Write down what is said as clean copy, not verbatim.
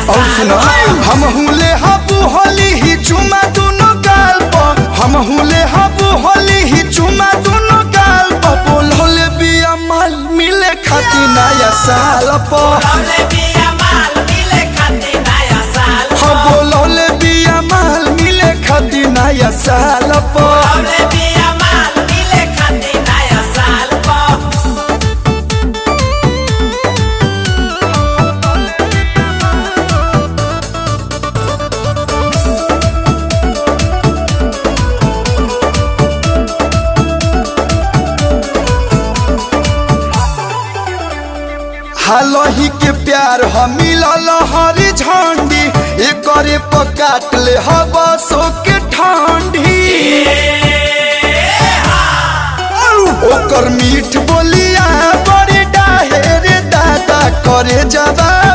और सुना हम हुले हबू होली ही चुमा दोनों गाल पर हम हुले हबू होली ही चुमा दोनों गाल पर बोल होले बिया माल मिले खाती नया साल पर हाँ बोल होले बिया माल मिले खाती नया साल पर हालही के प्यार हम मिलल हरी झंडी एक काट ले हबसो के ठंडी ओकर मीठ बोलिया बड़ी डाहे रे दादा करे जवाब